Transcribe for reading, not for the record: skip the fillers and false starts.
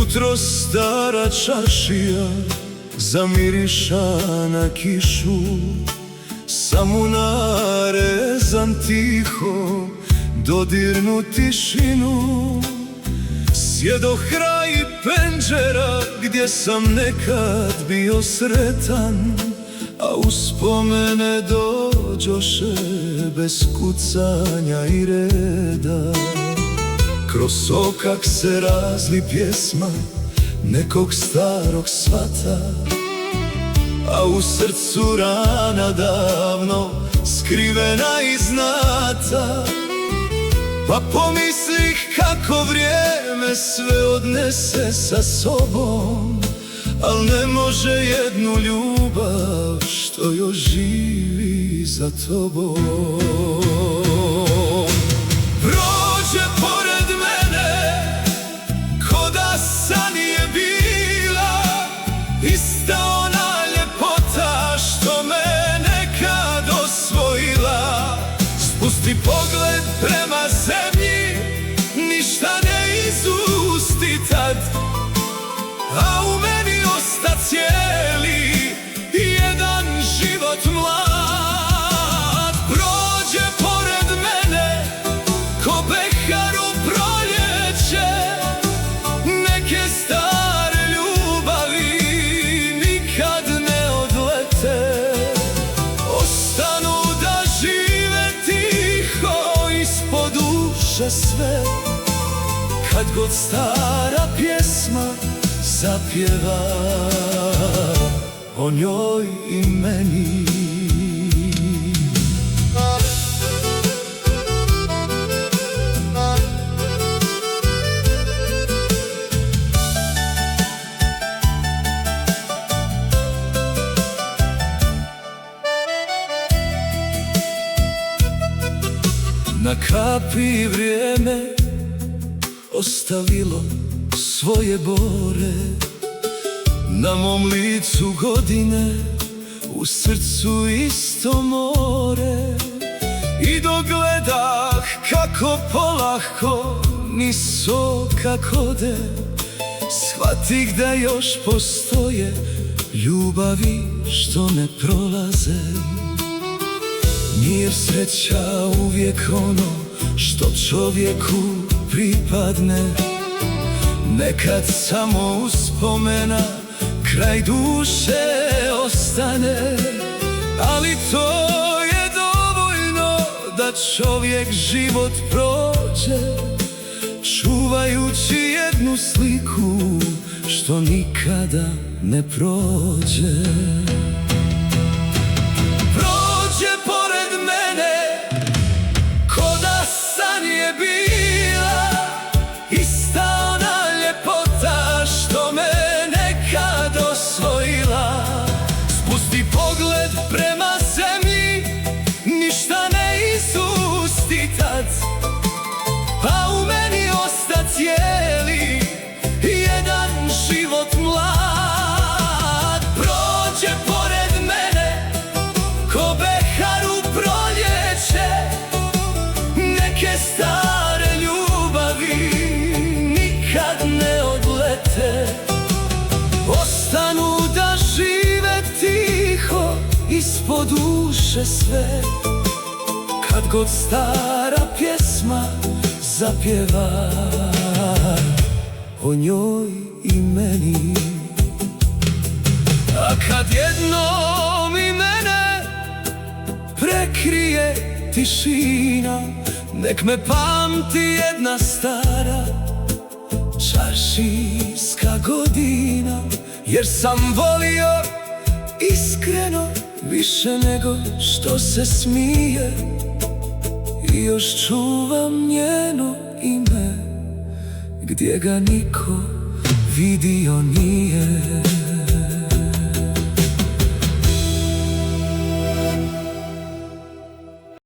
Jutro stara čaršija zamiriša na kišu, samo narezan tiho dodirnu tišinu. Sjedoh kraj penđera gdje sam nekad bio sretan, a uspomene dođoše bez kucanja i reda. Kroz sokak se razli pjesma nekog starog svata, a u srcu rana davno skrivena i znata. Pa pomislih kako vrijeme sve odnese sa sobom, al ne može jednu ljubav što još živi za tobom. Prođe pored mene ko da san je bila, ista ona ljepota što me nekad osvojila. Spusti pogled prema zemlji, ništa ne izusti tad, a u meni osta cijeli jedan život mlad. Prođe pored mene ko behar u proljeće, neke stare ljubavi nikad ne odlete. Ostanu da žive tiho ispod duše sve, kad god stara pjesma zapjeva o njoj i meni. Na kapi vrijeme ostavilo svoje bore, na mom licu godine, u srcu isto more. I dok gledah kako polako niz sokak ode, shvatih da još postoje ljubavi što ne prolaze. Mir, sreća, uvijek ono što čovjeku pripadne, nekad samo uspomena kraj duše ostane. Ali to je dovoljno da čovjek život prođe, čuvajući jednu sliku što nikada ne prođe. Prođe pored mene ko da san je bila, ista ona ljepota što me nekad osvojila. Spusti pogled prema zemlji, ništa ne izusti tad, a u meni osta cijeli jedan život mlad. Prođe pored mene ko behar u proljeće, neke stare ljubavi nikad ne odlete. Ostanu da žive tiho ispod duše sve, kad god stara pjesma zapjeva o njoj i meni. A kad jednom i mene prekrije tišina, nek me pamti jedna stara čaršijska godina. Jer sam volio iskreno više nego što se smije, i još čuvam njeno ime gdje ga niko vidio nije.